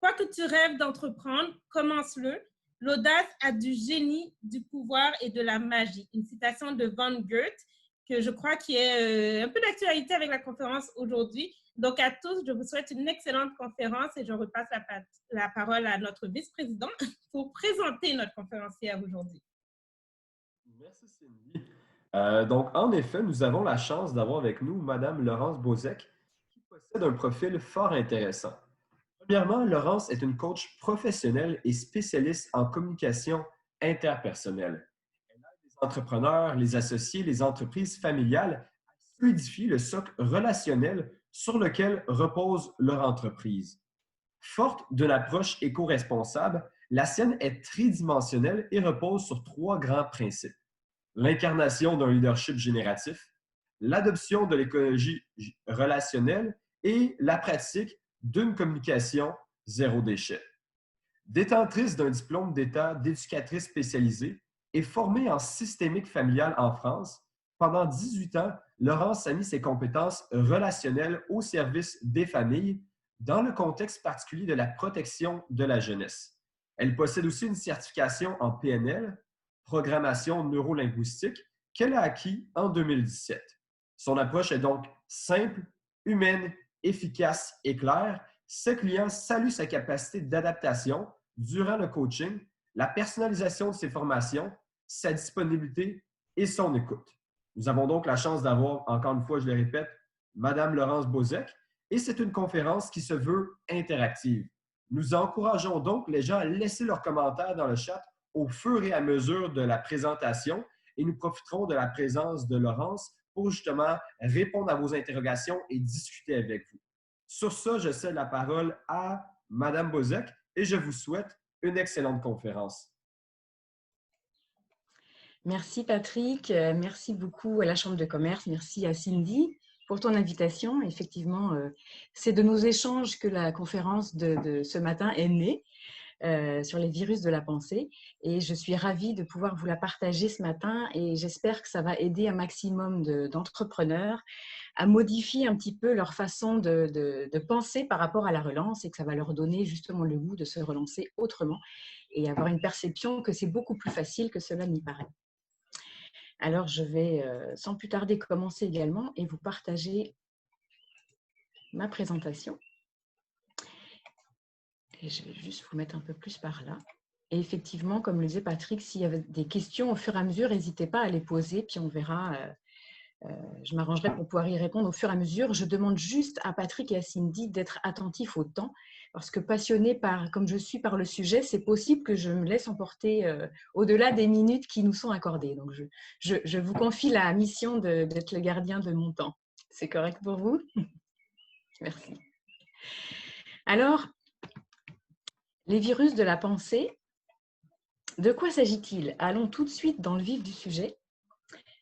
Quoi que tu rêves d'entreprendre, commence-le. L'audace a du génie, du pouvoir et de la magie. Une citation de Van Goethe que je crois qui est un peu d'actualité avec la conférence aujourd'hui. Donc à tous, je vous souhaite une excellente conférence et je repasse la parole à notre vice-président pour présenter notre conférencière aujourd'hui. Merci Cindy. Donc, en effet, nous avons la chance d'avoir avec nous Madame Laurence Bozek, qui possède un profil fort intéressant. Premièrement, Laurence est une coach professionnelle et spécialiste en communication interpersonnelle. Elle aide les entrepreneurs, les associés, les entreprises familiales à fluidifier le socle relationnel sur lequel repose leur entreprise. Forte d'une approche éco-responsable, la sienne est tridimensionnelle et repose sur trois grands principes: l'incarnation d'un leadership génératif, l'adoption de l'écologie relationnelle et la pratique d'une communication zéro déchet. Détentrice d'un diplôme d'État d'éducatrice spécialisée et formée en systémique familiale en France, pendant 18 ans, Laurence a mis ses compétences relationnelles au service des familles dans le contexte particulier de la protection de la jeunesse. Elle possède aussi une certification en PNL, programmation neurolinguistique, qu'elle a acquis en 2017. Son approche est donc simple, humaine, efficace et claire. Ses clients saluent sa capacité d'adaptation durant le coaching, la personnalisation de ses formations, sa disponibilité et son écoute. Nous avons donc la chance d'avoir, encore une fois, je le répète, Madame Laurence Bozek, et c'est une conférence qui se veut interactive. Nous encourageons donc les gens à laisser leurs commentaires dans le chat au fur et à mesure de la présentation et nous profiterons de la présence de Laurence pour justement répondre à vos interrogations et discuter avec vous. Sur ça, je cède la parole à Madame Bozek et je vous souhaite une excellente conférence. Merci Patrick, merci beaucoup à la Chambre de commerce, merci à Cindy pour ton invitation. Effectivement, c'est de nos échanges que la conférence de ce matin est née sur les virus de la pensée et je suis ravie de pouvoir vous la partager ce matin et j'espère que ça va aider un maximum d'entrepreneurs à modifier un petit peu leur façon de penser par rapport à la relance et que ça va leur donner justement le goût de se relancer autrement et avoir une perception que c'est beaucoup plus facile que cela n'y paraît. Alors, je vais sans plus tarder commencer également et vous partager ma présentation. Et je vais juste vous mettre un peu plus par là. Et effectivement, comme le disait Patrick, s'il y avait des questions au fur et à mesure, n'hésitez pas à les poser, puis on verra. Je m'arrangerai pour pouvoir y répondre au fur et à mesure. Je demande juste à Patrick et à Cindy d'être attentifs au temps, parce que passionnée comme je suis par le sujet, c'est possible que je me laisse emporter au-delà des minutes qui nous sont accordées. Donc, je vous confie la mission d'être le gardien de mon temps. C'est correct pour vous? Merci. Alors, les virus de la pensée, de quoi s'agit-il? Allons tout de suite dans le vif du sujet.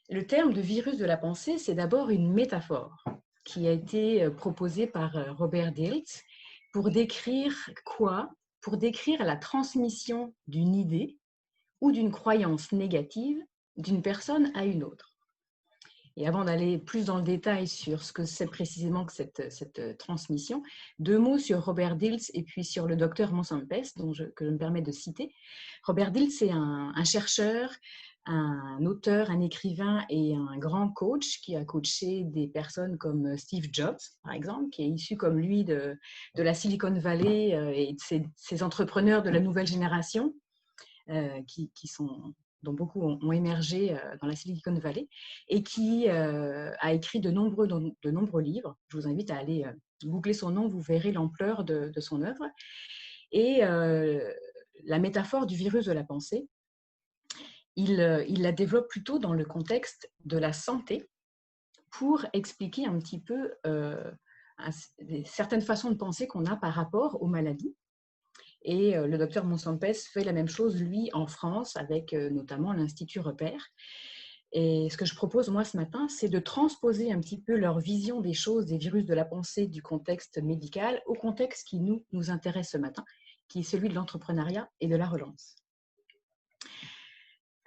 Le terme de virus de la pensée, c'est d'abord une métaphore qui a été proposée par Robert Dilts pour décrire quoi? Pour décrire la transmission d'une idée ou d'une croyance négative d'une personne à une autre. Et avant d'aller plus dans le détail sur ce que c'est précisément que cette transmission, deux mots sur Robert Dilts et puis sur le docteur Monsampes, que je me permets de citer. Robert Dilts est un chercheur, un auteur, un écrivain et un grand coach qui a coaché des personnes comme Steve Jobs, par exemple, qui est issu comme lui de la Silicon Valley et de ces entrepreneurs de la nouvelle génération dont beaucoup ont émergé dans la Silicon Valley et qui a écrit de nombreux livres. Je vous invite à aller googler son nom, vous verrez l'ampleur de son œuvre. Et la métaphore du virus de la pensée, il la développe plutôt dans le contexte de la santé pour expliquer un petit peu certaines façons de penser qu'on a par rapport aux maladies. Et le docteur Monsampes fait la même chose, lui, en France, avec notamment l'Institut Repère. Et ce que je propose, moi, ce matin, c'est de transposer un petit peu leur vision des choses, des virus de la pensée, du contexte médical, au contexte qui nous intéresse ce matin, qui est celui de l'entrepreneuriat et de la relance.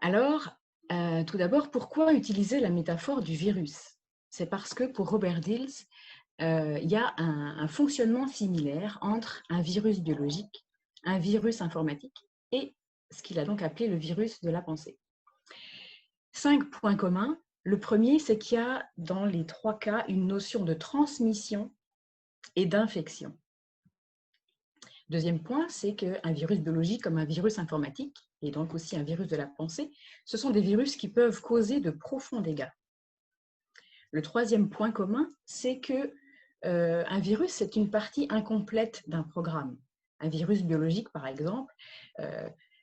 Alors, tout d'abord, pourquoi utiliser la métaphore du virus? C'est parce que pour Robert Dilts, il y a un fonctionnement similaire entre un virus biologique, un virus informatique et ce qu'il a donc appelé le virus de la pensée. 5 points communs. Le premier, c'est qu'il y a dans les 3 cas une notion de transmission et d'infection. Deuxième point, c'est qu'un virus biologique comme un virus informatique, et donc aussi un virus de la pensée, ce sont des virus qui peuvent causer de profonds dégâts. Le troisième point commun, c'est que un virus, c'est une partie incomplète d'un programme. Un virus biologique, par exemple,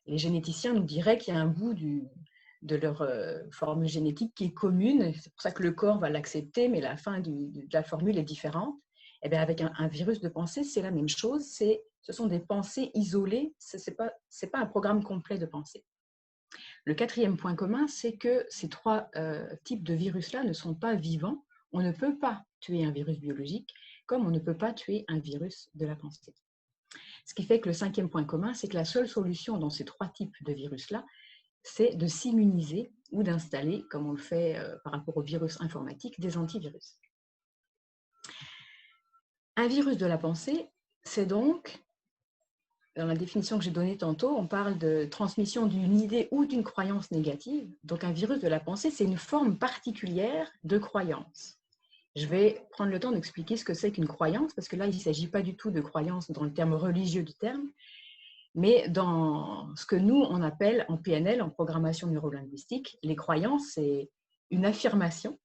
les généticiens nous diraient qu'il y a un bout de leur formule génétique qui est commune. C'est pour ça que le corps va l'accepter, mais la fin de la formule est différente. Et bien avec un virus de pensée, c'est la même chose. Ce sont des pensées isolées. Ce n'est pas un programme complet de pensée. Le quatrième point commun, c'est que ces 3 types de virus-là ne sont pas vivants. On ne peut pas tuer un virus biologique comme on ne peut pas tuer un virus de la pensée. Ce qui fait que le 5e point commun, c'est que la seule solution dans ces 3 types de virus-là, c'est de s'immuniser ou d'installer, comme on le fait par rapport au virus informatique, des antivirus. Un virus de la pensée, c'est donc, dans la définition que j'ai donnée tantôt, on parle de transmission d'une idée ou d'une croyance négative. Donc un virus de la pensée, c'est une forme particulière de croyance. Je vais prendre le temps d'expliquer ce que c'est qu'une croyance, parce que là, il ne s'agit pas du tout de croyance dans le terme religieux du terme, mais dans ce que nous, on appelle en PNL, en programmation neurolinguistique, les croyances, c'est une affirmation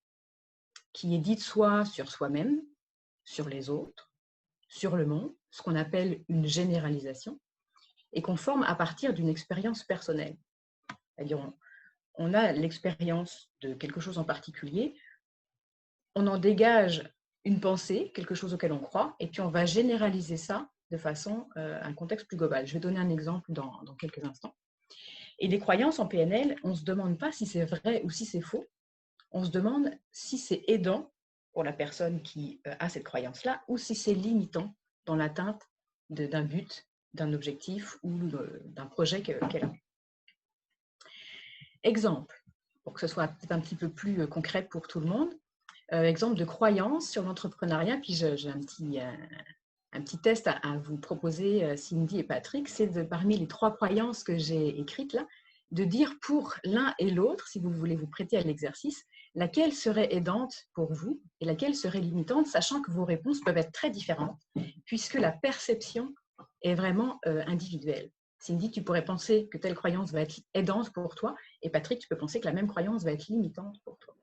qui est dite soit sur soi-même, sur les autres, sur le monde, ce qu'on appelle une généralisation, et qu'on forme à partir d'une expérience personnelle. C'est-à-dire, on a l'expérience de quelque chose en particulier, on en dégage une pensée, quelque chose auquel on croit, et puis on va généraliser ça de façon à un contexte plus global. Je vais donner un exemple dans quelques instants. Et les croyances en PNL, on ne se demande pas si c'est vrai ou si c'est faux, on se demande si c'est aidant pour la personne qui a cette croyance-là ou si c'est limitant dans l'atteinte d'un but, d'un objectif ou d'un projet qu'elle a. Exemple, pour que ce soit un petit peu plus concret pour tout le monde, exemple de croyance sur l'entrepreneuriat, puis j'ai un petit test à vous proposer, Cindy et Patrick, c'est parmi les 3 croyances que j'ai écrites là, de dire pour l'un et l'autre, si vous voulez vous prêter à l'exercice, laquelle serait aidante pour vous et laquelle serait limitante, sachant que vos réponses peuvent être très différentes, puisque la perception est vraiment individuelle. Cindy, tu pourrais penser que telle croyance va être aidante pour toi, et Patrick, tu peux penser que la même croyance va être limitante pour toi.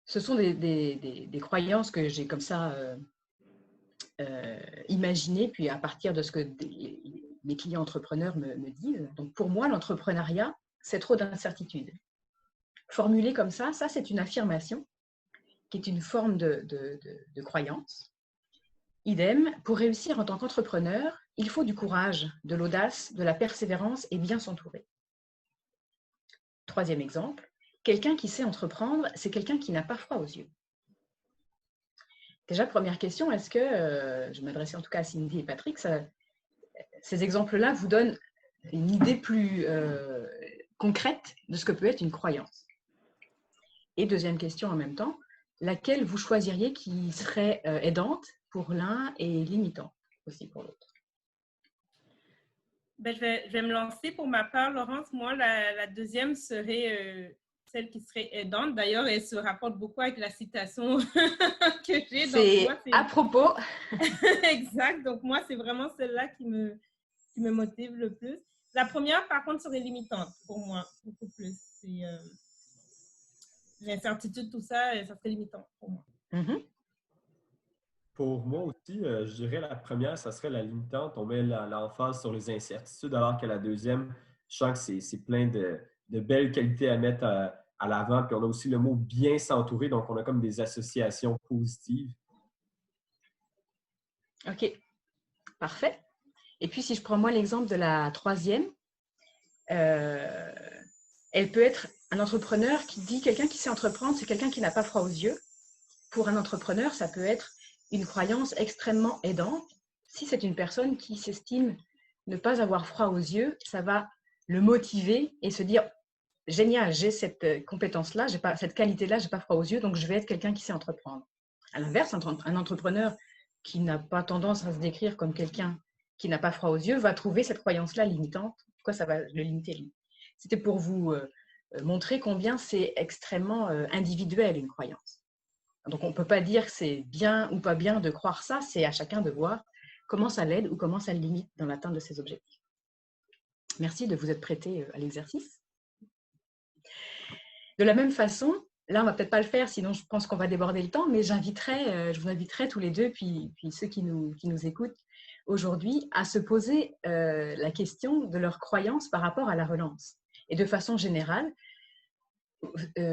Ce sont des croyances que j'ai comme ça imaginées, puis à partir de ce que mes clients entrepreneurs me disent. Donc pour moi, l'entrepreneuriat, c'est trop d'incertitudes. Formulé comme ça, c'est une affirmation qui est une forme de croyance. Idem, pour réussir en tant qu'entrepreneur, il faut du courage, de l'audace, de la persévérance et bien s'entourer. 3e exemple, quelqu'un qui sait entreprendre, c'est quelqu'un qui n'a pas froid aux yeux. Déjà, première question, est-ce que, je m'adressais en tout cas à Cindy et Patrick, ces exemples-là vous donnent une idée plus concrète de ce que peut être une croyance? Et deuxième question en même temps, laquelle vous choisiriez qui serait aidante pour l'un et limitante aussi pour l'autre? Ben, je vais me lancer pour ma part, Laurence. Moi, la deuxième serait celle qui serait aidante. D'ailleurs, elle se rapporte beaucoup avec la citation que j'ai. C'est à propos. Exact. Donc, moi, c'est vraiment celle-là qui me motive le plus. La première, par contre, serait limitante pour moi, beaucoup plus. C'est l'incertitude, tout ça, ça serait limitant pour moi. Mm-hmm. Pour moi aussi, je dirais la première, ça serait la limitante. On met l'emphase sur les incertitudes, alors que la deuxième, je sens que c'est plein de belles qualités à mettre à l'avant. Puis on a aussi le mot bien s'entourer, donc on a comme des associations positives. OK, parfait. Et puis, si je prends moi l'exemple de la 3e, elle peut être un entrepreneur qui dit quelqu'un qui sait entreprendre, c'est quelqu'un qui n'a pas froid aux yeux. Pour un entrepreneur, ça peut être une croyance extrêmement aidante. Si c'est une personne qui s'estime ne pas avoir froid aux yeux, ça va le motiver et se dire « Génial, j'ai cette compétence-là, j'ai pas cette qualité-là, je n'ai pas froid aux yeux, donc je vais être quelqu'un qui sait entreprendre. » À l'inverse, un entrepreneur qui n'a pas tendance à se décrire comme quelqu'un qui n'a pas froid aux yeux va trouver cette croyance-là limitante. Pourquoi ça va le limiter, lui? C'était pour vous montrer combien c'est extrêmement individuel, une croyance. Donc, on ne peut pas dire que c'est bien ou pas bien de croire ça, c'est à chacun de voir comment ça l'aide ou comment ça le limite dans l'atteinte de ses objectifs. Merci de vous être prêté à l'exercice. De la même façon, là, on ne va peut-être pas le faire, sinon je pense qu'on va déborder le temps, mais je vous inviterai tous les deux, puis ceux qui nous écoutent aujourd'hui, à se poser la question de leur croyance par rapport à la relance. Et de façon générale,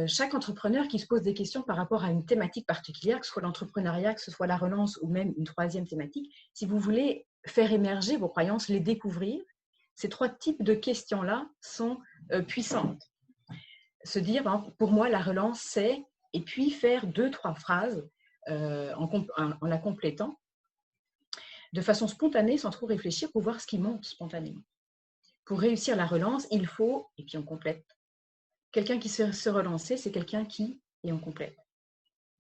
chaque entrepreneur qui se pose des questions par rapport à une thématique particulière, que ce soit l'entrepreneuriat, que ce soit la relance ou même une troisième thématique, si vous voulez faire émerger vos croyances, les découvrir, ces trois types de questions-là sont puissantes. Se dire, pour moi, la relance, c'est, et puis faire 2-3 phrases en la complétant de façon spontanée, sans trop réfléchir, pour voir ce qui monte spontanément. Pour réussir la relance, il faut, et puis on complète. Quelqu'un qui sait se relancer, c'est quelqu'un qui, et on complète.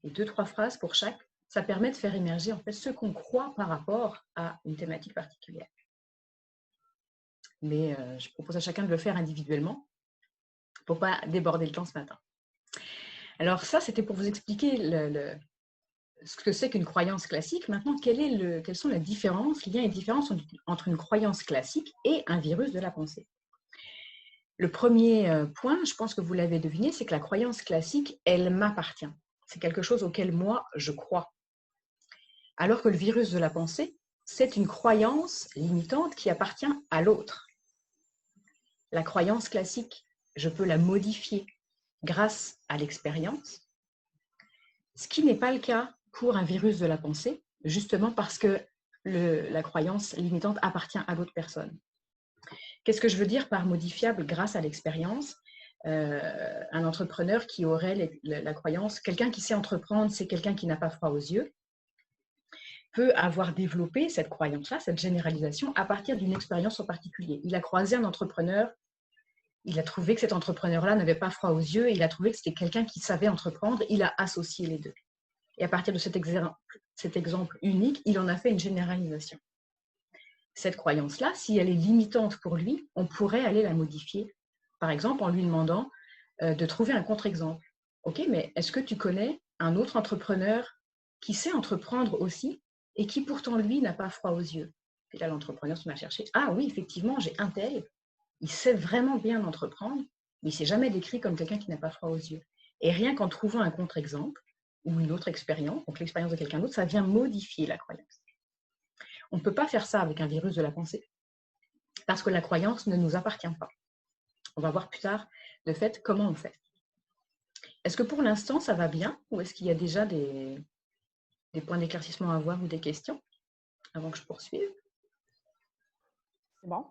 Et 2-3 phrases pour chaque, ça permet de faire émerger en fait ce qu'on croit par rapport à une thématique particulière. Mais je propose à chacun de le faire individuellement pour ne pas déborder le temps ce matin. Alors ça, c'était pour vous expliquer ce que c'est qu'une croyance classique. Maintenant, quelles sont les différences, liens et différences entre une croyance classique et un virus de la pensée? Le premier point, je pense que vous l'avez deviné, c'est que la croyance classique, elle m'appartient. C'est quelque chose auquel moi, je crois. Alors que le virus de la pensée, c'est une croyance limitante qui appartient à l'autre. La croyance classique, je peux la modifier grâce à l'expérience, ce qui n'est pas le cas pour un virus de la pensée, justement parce que la croyance limitante appartient à l'autre personne. Qu'est-ce que je veux dire par modifiable grâce à l'expérience? Un entrepreneur qui aurait la croyance, quelqu'un qui sait entreprendre, c'est quelqu'un qui n'a pas froid aux yeux, peut avoir développé cette croyance-là, cette généralisation, à partir d'une expérience en particulier. Il a croisé un entrepreneur, il a trouvé que cet entrepreneur-là n'avait pas froid aux yeux, et il a trouvé que c'était quelqu'un qui savait entreprendre, il a associé les deux. Et à partir de cet exemple unique, il en a fait une généralisation. Cette croyance-là, si elle est limitante pour lui, on pourrait aller la modifier, par exemple en lui demandant de trouver un contre-exemple. Ok, mais est-ce que tu connais un autre entrepreneur qui sait entreprendre aussi et qui pourtant, lui, n'a pas froid aux yeux? Et là, l'entrepreneur se met à chercher. Ah oui, effectivement, j'ai un tel, il sait vraiment bien entreprendre, mais il ne s'est jamais décrit comme quelqu'un qui n'a pas froid aux yeux. Et rien qu'en trouvant un contre-exemple ou une autre expérience, donc l'expérience de quelqu'un d'autre, ça vient modifier la croyance. On ne peut pas faire ça avec un virus de la pensée, parce que la croyance ne nous appartient pas. On va voir plus tard, de fait, comment on fait. Est-ce que pour l'instant, ça va bien, ou est-ce qu'il y a déjà des points d'éclaircissement à avoir ou des questions, avant que je poursuive? C'est bon?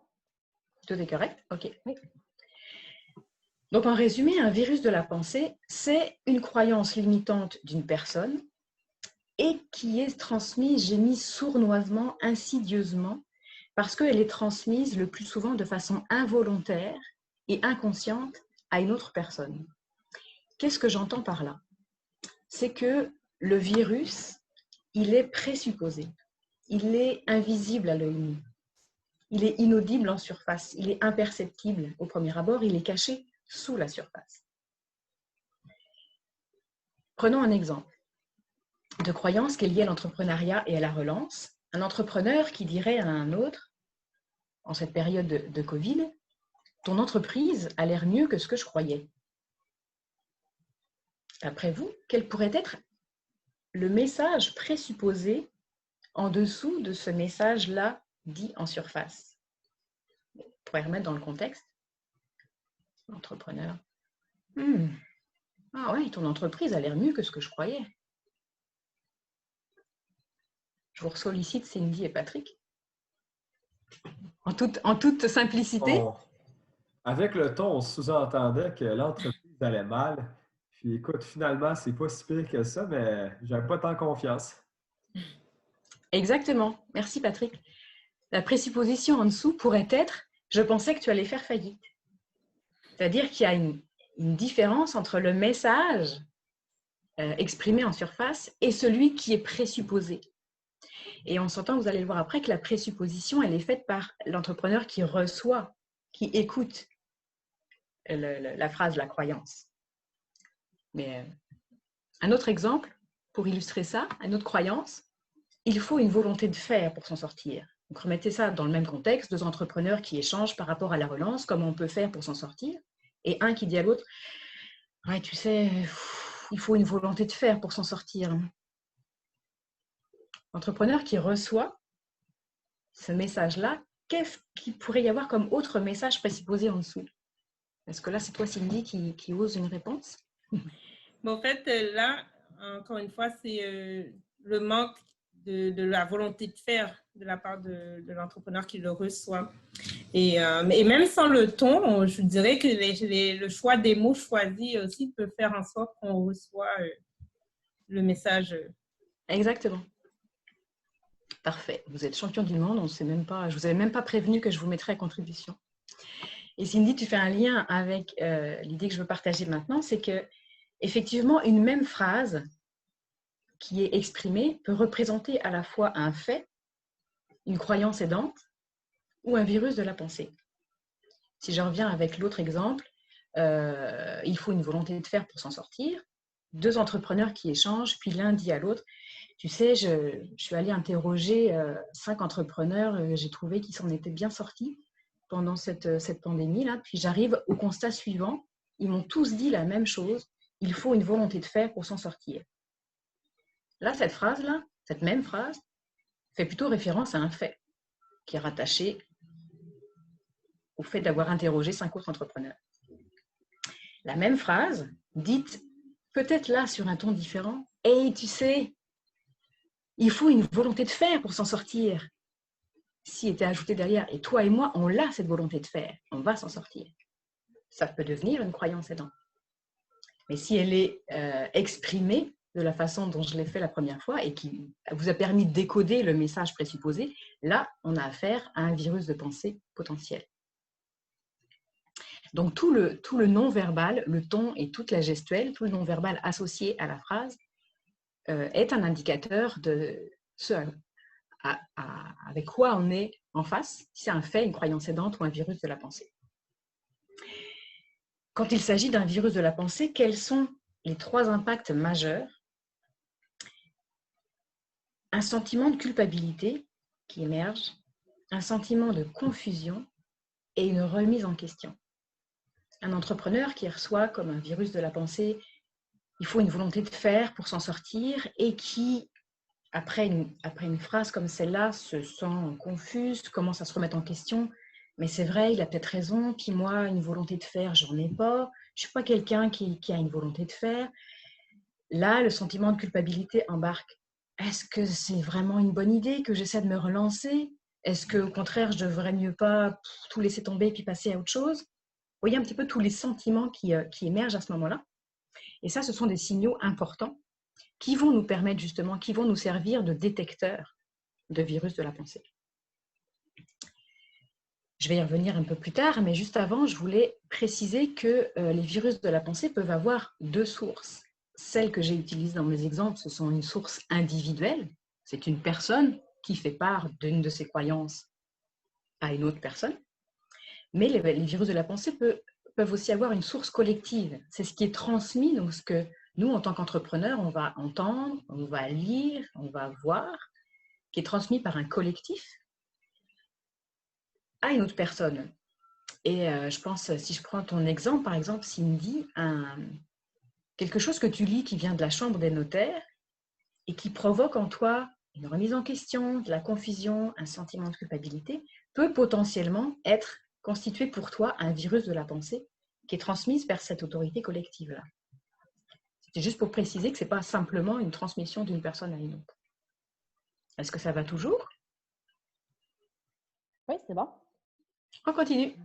Tout est correct? OK. Oui. Donc, en résumé, un virus de la pensée, c'est une croyance limitante d'une personne et qui est transmise, j'ai mis sournoisement, insidieusement, parce qu'elle est transmise le plus souvent de façon involontaire et inconsciente à une autre personne. Qu'est-ce que j'entends par là? C'est que le virus, il est présupposé, il est invisible à l'œil nu, il est inaudible en surface, il est imperceptible au premier abord, il est caché sous la surface. Prenons un exemple de croyance qui est liée à l'entrepreneuriat et à la relance. Un entrepreneur qui dirait à un autre, en cette période de Covid, « Ton entreprise a l'air mieux que ce que je croyais. » D'après vous, quel pourrait être le message présupposé en dessous de ce message-là dit en surface? On pourrait remettre dans le contexte. L'entrepreneur. Ah oui, ton entreprise a l'air mieux que ce que je croyais. Je vous sollicite Cindy et Patrick. En toute simplicité. Avec le ton, on sous-entendait que l'entreprise allait mal. Puis écoute, finalement, c'est pas si pire que ça, mais j'avais pas tant confiance. Exactement. Merci Patrick. La présupposition en dessous pourrait être « Je pensais que tu allais faire faillite ». C'est-à-dire qu'il y a une différence entre le message exprimé en surface et celui qui est présupposé. Et on s'entend, vous allez le voir après, que la présupposition, elle est faite par l'entrepreneur qui reçoit, qui écoute la phrase, la croyance. Mais un autre exemple, pour illustrer ça, une autre croyance, il faut une volonté de faire pour s'en sortir. Donc remettez ça dans le même contexte, deux entrepreneurs qui échangent par rapport à la relance, comment on peut faire pour s'en sortir, et un qui dit à l'autre, ouais, tu sais, il faut une volonté de faire pour s'en sortir. L'entrepreneur qui reçoit ce message-là, qu'est-ce qu'il pourrait y avoir comme autre message présupposé en dessous? Est-ce que là, c'est toi, Cindy, qui ose une réponse? Bon, en fait, là, encore une fois, c'est le manque de la volonté de faire de la part de l'entrepreneur qui le reçoit. Et même sans le ton, je dirais que le choix des mots choisis aussi peut faire en sorte qu'on reçoit le message. Exactement. Parfait. Vous êtes champion du monde. Je ne vous avais même pas prévenu que je vous mettrais à contribution. Et Cindy, tu fais un lien avec l'idée que je veux partager maintenant, c'est que effectivement, une même phrase qui est exprimée peut représenter à la fois un fait, une croyance aidante ou un virus de la pensée. Si je reviens avec l'autre exemple, il faut une volonté de faire pour s'en sortir. Deux entrepreneurs qui échangent, puis l'un dit à l'autre, tu sais, je suis allée interroger 5 entrepreneurs, j'ai trouvé qu'ils s'en étaient bien sortis pendant cette pandémie-là. Puis j'arrive au constat suivant, ils m'ont tous dit la même chose, il faut une volonté de faire pour s'en sortir. Là, cette phrase-là, cette même phrase, fait plutôt référence à un fait qui est rattaché au fait d'avoir interrogé 5 autres entrepreneurs. La même phrase, dite peut-être là sur un ton différent, « Hey, tu sais, il faut une volonté de faire pour s'en sortir. » S'il était ajouté derrière, et toi et moi, on l'a cette volonté de faire, on va s'en sortir. Ça peut devenir une croyance aidante. Mais si elle est exprimée de la façon dont je l'ai fait la première fois et qui vous a permis de décoder le message présupposé, là, on a affaire à un virus de pensée potentiel. Donc, tout le non-verbal, le ton et toute la gestuelle, tout le non-verbal associé à la phrase est un indicateur de ce avec quoi on est en face, si c'est un fait, une croyance aidante ou un virus de la pensée. Quand il s'agit d'un virus de la pensée, quels sont les 3 impacts majeurs? Un sentiment de culpabilité qui émerge, un sentiment de confusion et une remise en question. Un entrepreneur qui reçoit comme un virus de la pensée, il faut une volonté de faire pour s'en sortir et qui, après une phrase comme celle-là, se sent confuse, commence à se remettre en question. Mais c'est vrai, il a peut-être raison, puis moi, une volonté de faire, j'en ai pas. Je ne suis pas quelqu'un qui a une volonté de faire. Là, le sentiment de culpabilité embarque. Est-ce que c'est vraiment une bonne idée que j'essaie de me relancer? Est-ce qu'au contraire, je ne devrais mieux pas tout laisser tomber et puis passer à autre chose? Vous voyez un petit peu tous les sentiments qui émergent à ce moment-là. Et ça, ce sont des signaux importants qui vont nous permettre justement, qui vont nous servir de détecteurs de virus de la pensée. Je vais y revenir un peu plus tard, mais juste avant, je voulais préciser que les virus de la pensée peuvent avoir 2 sources. Celles que j'ai utilisées dans mes exemples, ce sont une source individuelle. C'est une personne qui fait part d'une de ses croyances à une autre personne. Mais les virus de la pensée peuvent aussi avoir une source collective. C'est ce qui est transmis, donc ce que nous, en tant qu'entrepreneurs, on va entendre, on va lire, on va voir, qui est transmis par un collectif à une autre personne. Et je pense, si je prends ton exemple, par exemple, Cindy, quelque chose que tu lis qui vient de la chambre des notaires et qui provoque en toi une remise en question, de la confusion, un sentiment de culpabilité, peut potentiellement être constitué pour toi un virus de la pensée qui est transmise vers cette autorité collective-là. C'était juste pour préciser que ce n'est pas simplement une transmission d'une personne à une autre. Est-ce que ça va toujours? Oui, c'est bon. On continue.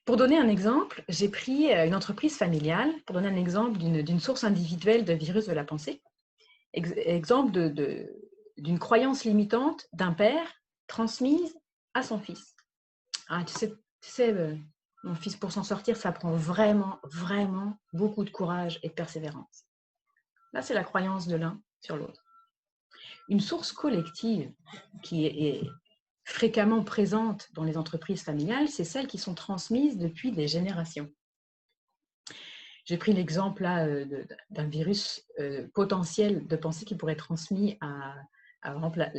Pour donner un exemple, j'ai pris une entreprise familiale, pour donner un exemple d'une source individuelle de virus de la pensée. Exemple d'une croyance limitante d'un père transmise à son fils. Ah, tu sais, mon fils, pour s'en sortir, ça prend vraiment, vraiment beaucoup de courage et de persévérance. Là, c'est la croyance de l'un sur l'autre. Une source collective qui est fréquemment présente dans les entreprises familiales, c'est celles qui sont transmises depuis des générations. J'ai pris l'exemple là d'un virus potentiel de pensée qui pourrait être transmis à par exemple,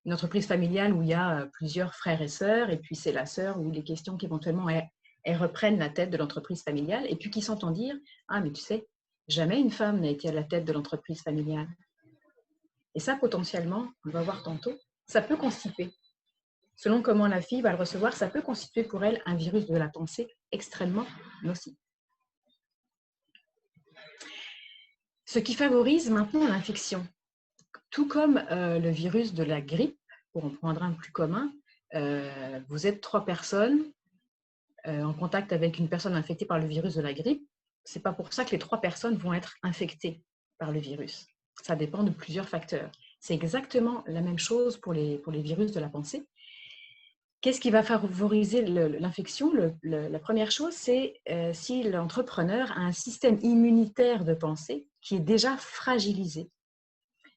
une entreprise familiale où il y a plusieurs frères et sœurs, et puis c'est la sœur où les questions qu'éventuellement elles reprennent la tête de l'entreprise familiale, et puis qui s'entendent dire « Ah, mais tu sais, jamais une femme n'a été à la tête de l'entreprise familiale. » Et ça, potentiellement, on va voir tantôt, ça peut constituer, selon comment la fille va le recevoir, ça peut constituer pour elle un virus de la pensée extrêmement nocif. Ce qui favorise maintenant l'infection. Tout comme le virus de la grippe, pour en prendre un plus commun, vous êtes 3 personnes en contact avec une personne infectée par le virus de la grippe. Ce n'est pas pour ça que les 3 personnes vont être infectées par le virus. Ça dépend de plusieurs facteurs. C'est exactement la même chose pour les virus de la pensée. Qu'est-ce qui va favoriser l'infection? La première chose, c'est si l'entrepreneur a un système immunitaire de pensée qui est déjà fragilisé.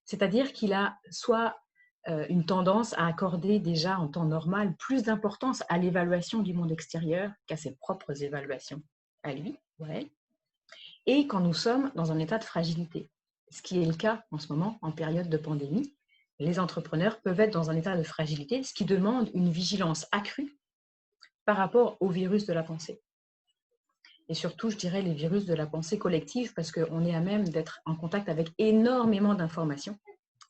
C'est-à-dire qu'il a soit une tendance à accorder déjà en temps normal plus d'importance à l'évaluation du monde extérieur qu'à ses propres évaluations à lui, ouais. Et quand nous sommes dans un état de fragilité, ce qui est le cas en ce moment en période de pandémie, les entrepreneurs peuvent être dans un état de fragilité, ce qui demande une vigilance accrue par rapport au virus de la pensée. Et surtout, je dirais les virus de la pensée collective, parce qu'on est à même d'être en contact avec énormément d'informations.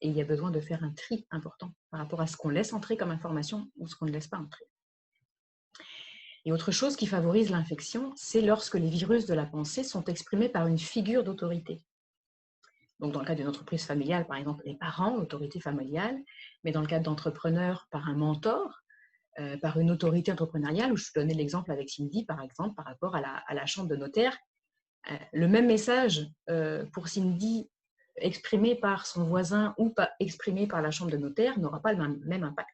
Et il y a besoin de faire un tri important par rapport à ce qu'on laisse entrer comme information ou ce qu'on ne laisse pas entrer. Et autre chose qui favorise l'infection, c'est lorsque les virus de la pensée sont exprimés par une figure d'autorité. Donc, dans le cas d'une entreprise familiale, par exemple, les parents, l'autorité familiale, mais dans le cadre d'entrepreneurs, par un mentor, par une autorité entrepreneuriale, où je donnais l'exemple avec Cindy, par exemple, par rapport à la chambre de notaire. Le même message pour Cindy exprimé par son voisin ou pas exprimé par la chambre de notaire n'aura pas le même impact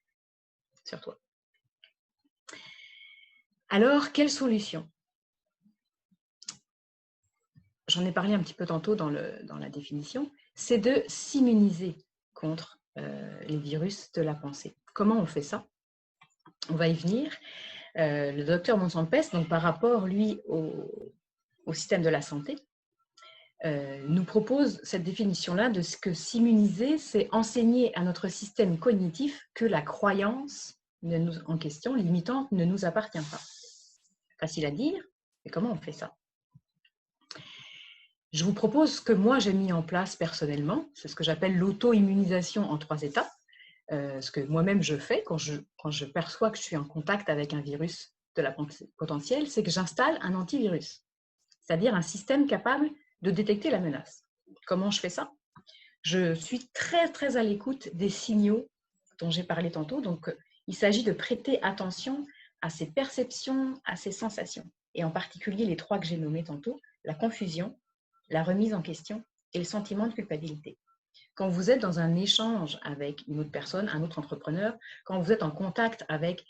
sur toi. Alors, quelle solution? J'en ai parlé un petit peu tantôt dans la définition, c'est de s'immuniser contre les virus de la pensée. Comment on fait ça? On va y venir. Le docteur Monsampès, donc par rapport, lui, au système de la santé, nous propose cette définition-là de ce que s'immuniser, c'est enseigner à notre système cognitif que la croyance en question, limitante, ne nous appartient pas. Facile à dire, mais comment on fait ça? Je vous propose ce que moi j'ai mis en place personnellement, c'est ce que j'appelle l'auto-immunisation en 3 étapes. Ce que moi-même je fais quand je perçois que je suis en contact avec un virus de la pensée potentielle, c'est que j'installe un antivirus, c'est-à-dire un système capable de détecter la menace. Comment je fais ça? Je suis très, très à l'écoute des signaux dont j'ai parlé tantôt. Donc, il s'agit de prêter attention à ses perceptions, à ses sensations. Et en particulier, les 3 que j'ai nommés tantôt, la confusion, la remise en question et le sentiment de culpabilité. Quand vous êtes dans un échange avec une autre personne, un autre entrepreneur, quand vous êtes en contact avec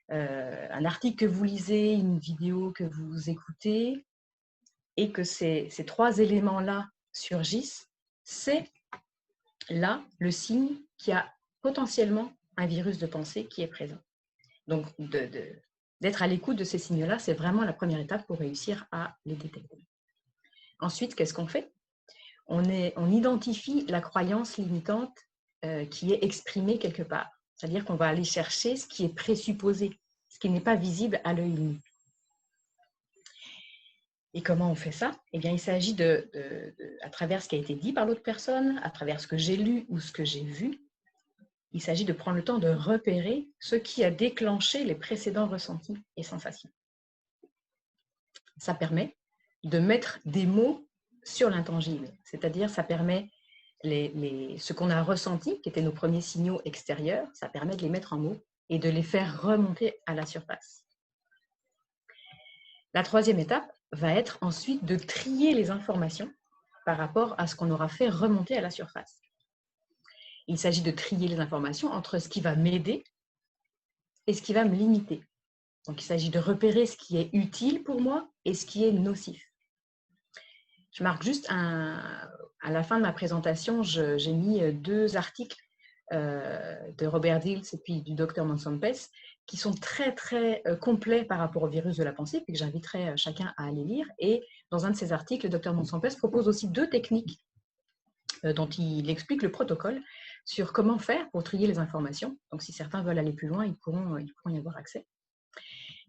un article que vous lisez, une vidéo que vous écoutez, et que ces 3 éléments-là surgissent, c'est là le signe qu'il y a potentiellement un virus de pensée qui est présent. Donc, d'être à l'écoute de ces signes-là, c'est vraiment la première étape pour réussir à les détecter. Ensuite, qu'est-ce qu'on fait? On identifie la croyance limitante qui est exprimée quelque part. C'est-à-dire qu'on va aller chercher ce qui est présupposé, ce qui n'est pas visible à l'œil nu. Et comment on fait ça? Eh bien, il s'agit à travers ce qui a été dit par l'autre personne, à travers ce que j'ai lu ou ce que j'ai vu, il s'agit de prendre le temps de repérer ce qui a déclenché les précédents ressentis et sensations. Ça permet de mettre des mots sur l'intangible, c'est-à-dire ça permet ce qu'on a ressenti, qui étaient nos premiers signaux extérieurs, ça permet de les mettre en mots et de les faire remonter à la surface. La 3e étape va être ensuite de trier les informations par rapport à ce qu'on aura fait remonter à la surface. Il s'agit de trier les informations entre ce qui va m'aider et ce qui va me limiter. Donc, il s'agit de repérer ce qui est utile pour moi et ce qui est nocif. Je marque juste un à la fin de ma présentation, j'ai mis 2 articles de Robert Dills et puis du docteur Monsampes qui sont très, très complets par rapport au virus de la pensée, puis que j'inviterai chacun à aller lire. Et dans un de ces articles, le docteur Monsampes propose aussi 2 techniques dont il explique le protocole sur comment faire pour trier les informations. Donc, si certains veulent aller plus loin, ils pourront y avoir accès.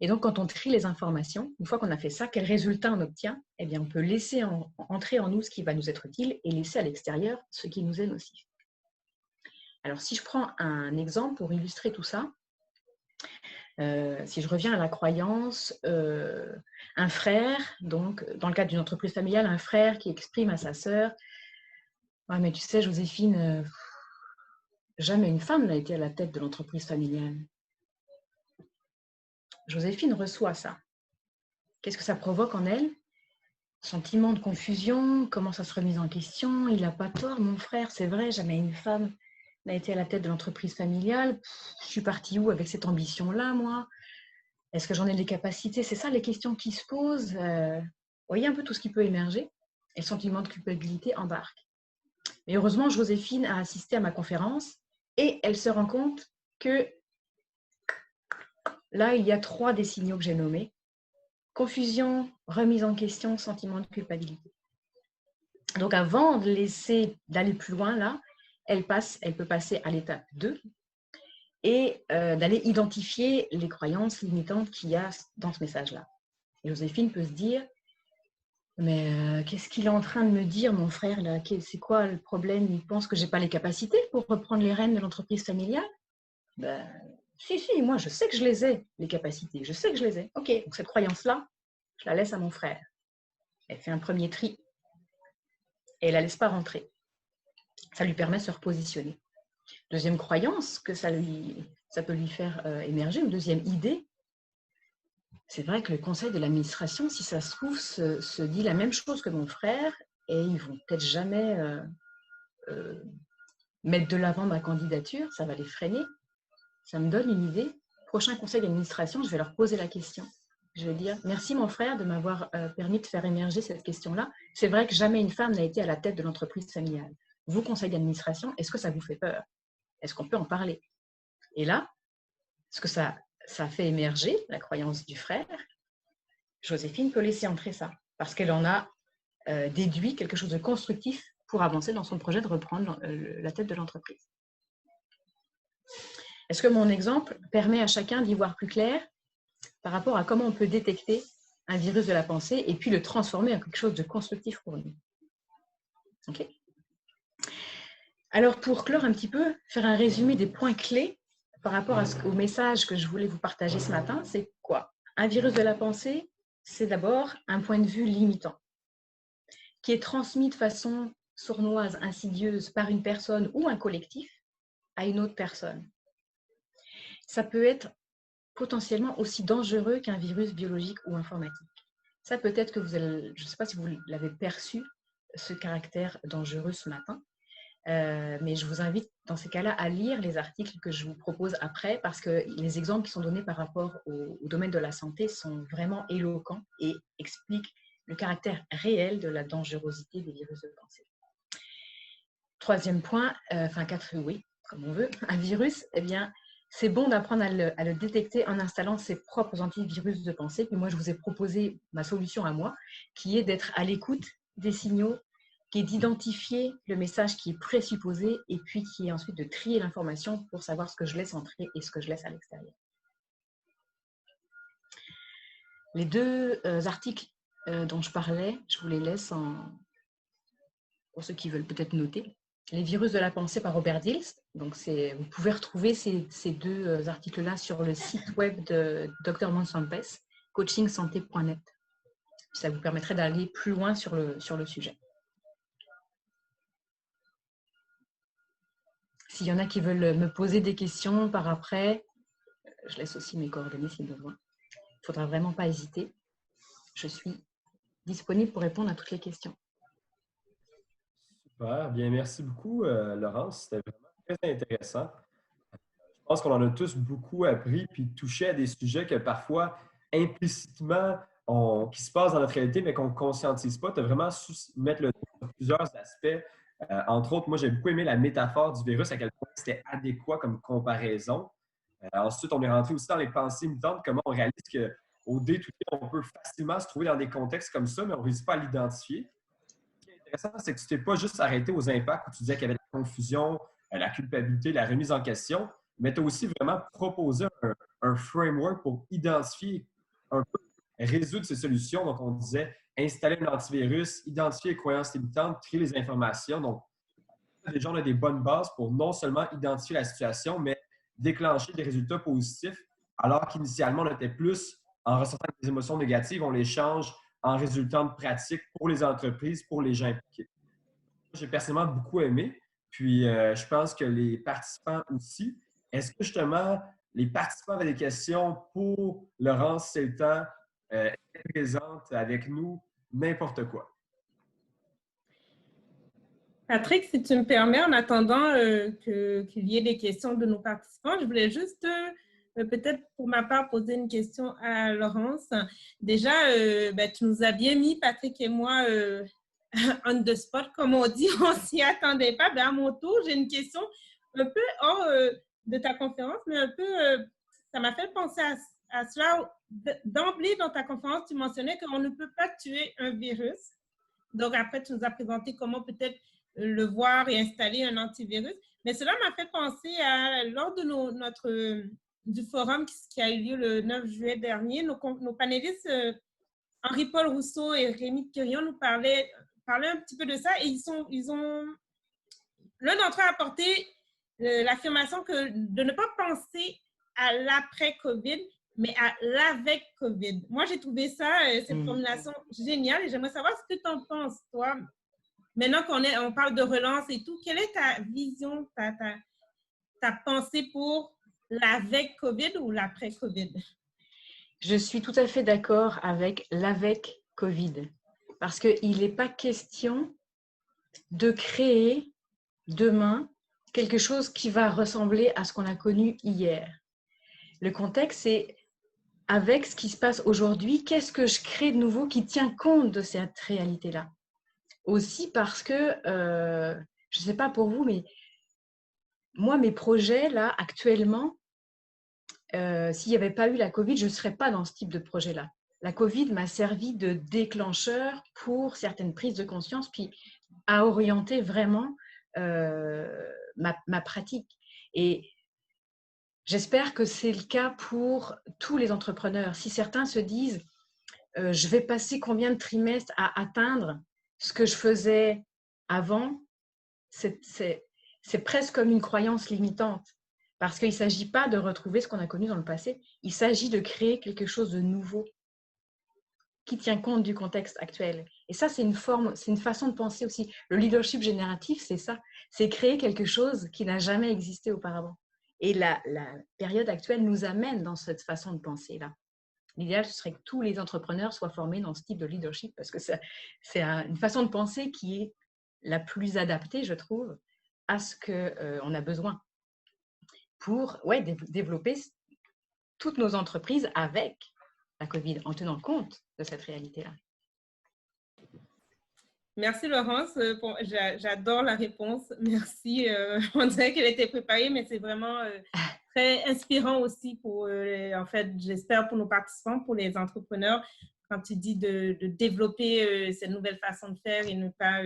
Et donc, quand on trie les informations, une fois qu'on a fait ça, quel résultat on obtient? Eh bien, on peut laisser entrer en nous ce qui va nous être utile et laisser à l'extérieur ce qui nous est nocif. Alors, si je prends un exemple pour illustrer tout ça, si je reviens à la croyance, un frère, donc dans le cadre d'une entreprise familiale, un frère qui exprime à sa sœur « Ouais, mais tu sais, Joséphine, jamais une femme n'a été à la tête de l'entreprise familiale. » Joséphine reçoit ça. Qu'est-ce que ça provoque en elle? Sentiment de confusion, commence à se remise en question. Il n'a pas tort, mon frère, c'est vrai, jamais une femme n'a été à la tête de l'entreprise familiale. Je suis partie où avec cette ambition-là, moi? Est-ce que j'en ai les capacités? C'est ça les questions qui se posent. Vous voyez un peu tout ce qui peut émerger. Et le sentiment de culpabilité embarque. Mais heureusement, Joséphine a assisté à ma conférence et elle se rend compte que là, il y a 3 des signaux que j'ai nommés. Confusion, remise en question, sentiment de culpabilité. Donc, avant de laisser d'aller plus loin, là, elle peut passer à l'étape 2 et d'aller identifier les croyances limitantes qu'il y a dans ce message-là. Et Joséphine peut se dire, mais qu'est-ce qu'il est en train de me dire, mon frère, là? C'est quoi le problème? Il pense que je n'ai pas les capacités pour reprendre les rênes de l'entreprise familiale? Ben, si, moi, je sais que je les ai, les capacités. Je sais que je les ai. OK, donc cette croyance-là, je la laisse à mon frère. Elle fait un premier tri. Et elle ne la laisse pas rentrer. Ça lui permet de se repositionner. Deuxième croyance que ça peut lui faire émerger, une deuxième idée, c'est vrai que le conseil de l'administration, si ça se trouve, se dit la même chose que mon frère et ils ne vont peut-être jamais mettre de l'avant ma candidature, ça va les freiner. Ça me donne une idée. Prochain conseil d'administration, je vais leur poser la question. Je vais dire, merci mon frère de m'avoir permis de faire émerger cette question-là. C'est vrai que jamais une femme n'a été à la tête de l'entreprise familiale. Vous, conseil d'administration, est-ce que ça vous fait peur? Est-ce qu'on peut en parler? Et là, ce que ça fait émerger, la croyance du frère, Joséphine peut laisser entrer ça, parce qu'elle en a déduit quelque chose de constructif pour avancer dans son projet de reprendre la tête de l'entreprise. Est-ce que mon exemple permet à chacun d'y voir plus clair par rapport à comment on peut détecter un virus de la pensée et puis le transformer en quelque chose de constructif pour nous? OK. Alors, pour clore un petit peu, faire un résumé des points clés par rapport au message que je voulais vous partager ce matin, c'est quoi? Un virus de la pensée, c'est d'abord un point de vue limitant qui est transmis de façon sournoise, insidieuse par une personne ou un collectif à une autre personne. Ça peut être potentiellement aussi dangereux qu'un virus biologique ou informatique. Ça peut-être que vous allez, je ne sais pas si vous l'avez perçu, ce caractère dangereux ce matin, mais je vous invite dans ces cas-là à lire les articles que je vous propose après parce que les exemples qui sont donnés par rapport au domaine de la santé sont vraiment éloquents et expliquent le caractère réel de la dangerosité des virus de pensée. Troisième point, oui, comme on veut, un virus, eh bien, c'est bon d'apprendre à le détecter en installant ses propres antivirus de pensée. Puis moi, je vous ai proposé ma solution à moi, qui est d'être à l'écoute des signaux, qui est d'identifier le message qui est présupposé et puis qui est ensuite de trier l'information pour savoir ce que je laisse entrer et ce que je laisse à l'extérieur. Les 2 articles dont je parlais, je vous les laisse pour ceux qui veulent peut-être noter. Les virus de la pensée par Robert Dills. Donc, vous pouvez retrouver ces 2 articles-là sur le site web de Dr Monsampes, coachingsanté.net. Ça vous permettrait d'aller plus loin sur le sujet. S'il y en a qui veulent me poser des questions par après, je laisse aussi mes coordonnées si besoin. Il ne faudra vraiment pas hésiter. Je suis disponible pour répondre à toutes les questions. Super, bien, merci beaucoup, Laurence. C'était vraiment très intéressant. Je pense qu'on en a tous beaucoup appris puis touché à des sujets que parfois, implicitement, qui se passe dans notre réalité, mais qu'on ne conscientise pas. Tu as vraiment su mettre le doigt sur plusieurs aspects. Entre autres, moi, j'ai beaucoup aimé la métaphore du virus, à quel point c'était adéquat comme comparaison. Ensuite, on est rentré aussi dans les pensées militantes, comment on réalise qu'au day-to-day, on peut facilement se trouver dans des contextes comme ça, mais on ne réussit pas à l'identifier. Ce qui est intéressant, c'est que tu ne t'es pas juste arrêté aux impacts où tu disais qu'il y avait la confusion, la culpabilité, la remise en question, mais tu as aussi vraiment proposé un framework pour identifier un peu, résoudre ces solutions. Donc, on disait installer un antivirus, identifier les croyances limitantes, trier les informations. Donc, déjà, on a des bonnes bases pour non seulement identifier la situation, mais déclencher des résultats positifs, alors qu'initialement, on était plus en ressentant des émotions négatives, on les change en résultats de pratique pour les entreprises, pour les gens impliqués. J'ai personnellement beaucoup aimé, puis je pense que les participants aussi. Est-ce que justement, les participants avaient des questions pour Laurence Seltan, présente avec nous, n'importe quoi? Patrick, si tu me permets, en attendant qu'il y ait des questions de nos participants, je voulais juste, peut-être pour ma part, poser une question à Laurence. Déjà, tu nous as bien mis, Patrick et moi, on the spot, comme on dit, on s'y attendait pas. À mon tour, j'ai une question un peu hors de ta conférence, mais un peu, ça m'a fait penser à cela. D'emblée, dans ta conférence, tu mentionnais qu'on ne peut pas tuer un virus. Donc, après, tu nous as présenté comment peut-être le voir et installer un antivirus. Mais cela m'a fait penser à, lors de du forum qui a eu lieu le 9 juillet dernier, nos panélistes, Henri-Paul Rousseau et Rémi Quirion, nous parlaient un petit peu de ça et l'un d'entre eux a apporté l'affirmation de ne pas penser à l'après-COVID, mais à l'avec-COVID. Moi, j'ai trouvé ça, cette formulation géniale et j'aimerais savoir ce que tu en penses, toi. Maintenant on parle de relance et tout, quelle est ta vision, ta pensée pour l'avec-COVID ou l'après-COVID? Je suis tout à fait d'accord avec l'avec-COVID parce qu'il n'est pas question de créer demain quelque chose qui va ressembler à ce qu'on a connu hier. Le contexte, c'est avec ce qui se passe aujourd'hui, qu'est-ce que je crée de nouveau qui tient compte de cette réalité-là? Aussi parce que, je ne sais pas pour vous, mais moi, mes projets, là, actuellement, s'il n'y avait pas eu la Covid, je ne serais pas dans ce type de projet-là. La Covid m'a servi de déclencheur pour certaines prises de conscience, puis à orienter vraiment ma pratique. Et j'espère que c'est le cas pour tous les entrepreneurs. Si certains se disent, je vais passer combien de trimestres à atteindre ce que je faisais avant, c'est presque comme une croyance limitante. Parce qu'il ne s'agit pas de retrouver ce qu'on a connu dans le passé, il s'agit de créer quelque chose de nouveau qui tient compte du contexte actuel. Et ça, c'est une façon de penser aussi. Le leadership génératif, c'est ça, c'est créer quelque chose qui n'a jamais existé auparavant. Et la période actuelle nous amène dans cette façon de penser-là. L'idéal, ce serait que tous les entrepreneurs soient formés dans ce type de leadership parce que c'est une façon de penser qui est la plus adaptée, je trouve, à ce qu'on a besoin pour développer toutes nos entreprises avec la COVID, en tenant compte de cette réalité-là. Merci Laurence, j'adore la réponse, merci. On dirait qu'elle était préparée, mais c'est vraiment très inspirant aussi pour, en fait, j'espère pour nos participants, pour les entrepreneurs, quand tu dis de développer cette nouvelle façon de faire et ne pas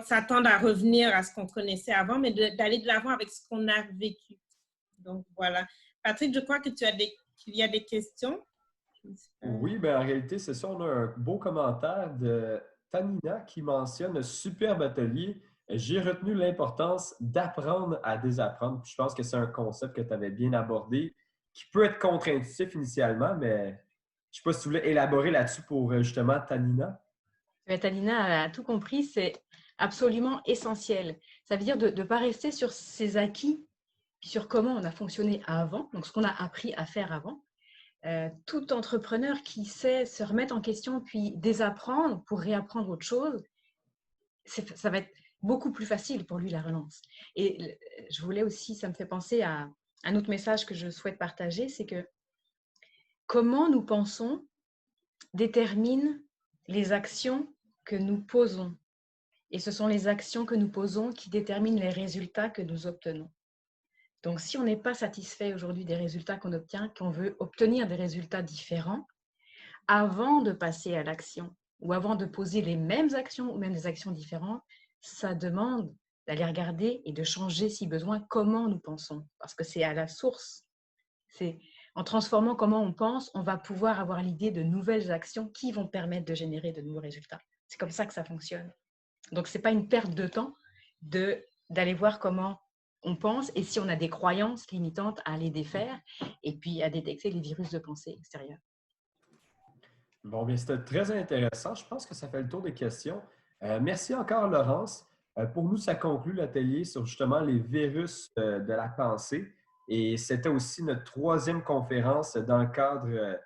s'attendre à revenir à ce qu'on connaissait avant, mais d'aller de l'avant avec ce qu'on a vécu. Donc voilà. Patrick, je crois que qu'il y a des questions. Oui, en réalité, c'est ça. On a un beau commentaire de Tanina qui mentionne le superbe atelier. J'ai retenu l'importance d'apprendre à désapprendre. Puis je pense que c'est un concept que tu avais bien abordé, qui peut être contre-intuitif initialement, mais je ne sais pas si tu voulais élaborer là-dessus pour justement Tanina. Tanina a tout compris, c'est absolument essentiel. Ça veut dire de ne pas rester sur ses acquis, sur comment on a fonctionné avant, donc ce qu'on a appris à faire avant. Tout entrepreneur qui sait se remettre en question puis désapprendre pour réapprendre autre chose, ça va être beaucoup plus facile pour lui la relance. Et je voulais aussi, ça me fait penser à un autre message que je souhaite partager, c'est que comment nous pensons détermine les actions que nous posons. Et ce sont les actions que nous posons qui déterminent les résultats que nous obtenons. Donc, si on n'est pas satisfait aujourd'hui des résultats qu'on obtient, qu'on veut obtenir des résultats différents, avant de passer à l'action ou avant de poser les mêmes actions ou même des actions différentes, ça demande d'aller regarder et de changer, si besoin, comment nous pensons. Parce que c'est à la source. C'est en transformant comment on pense, on va pouvoir avoir l'idée de nouvelles actions qui vont permettre de générer de nouveaux résultats. C'est comme ça que ça fonctionne. Donc, ce n'est pas une perte de temps d'aller voir comment on pense et si on a des croyances limitantes à les défaire et puis à détecter les virus de pensée extérieurs. Bon, bien, c'était très intéressant. Je pense que ça fait le tour des questions. Merci encore, Laurence. Pour nous, ça conclut l'atelier sur justement les virus de la pensée. Et c'était aussi notre 3e conférence dans le cadre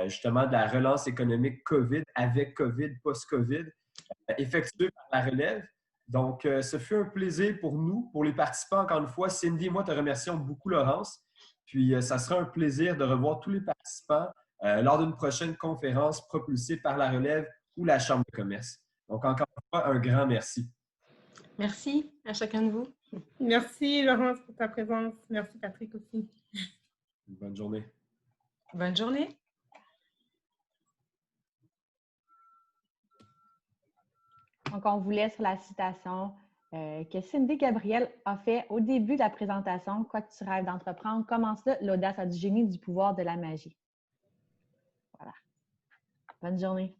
justement de la relance économique COVID, avec COVID, post-COVID, effectuée par la relève. Donc, ce fut un plaisir pour nous, pour les participants, encore une fois. Cindy et moi te remercions beaucoup, Laurence. Puis, ça sera un plaisir de revoir tous les participants lors d'une prochaine conférence propulsée par la relève ou la Chambre de commerce. Donc, encore une fois, un grand merci. Merci à chacun de vous. Merci, Laurence, pour ta présence. Merci, Patrick, aussi. Bonne journée. Bonne journée. Donc, on vous laisse la citation que Cindy Gabriel a fait au début de la présentation. Quoi que tu rêves d'entreprendre, commence-le. L'audace a du génie, du pouvoir, de la magie. Voilà. Bonne journée.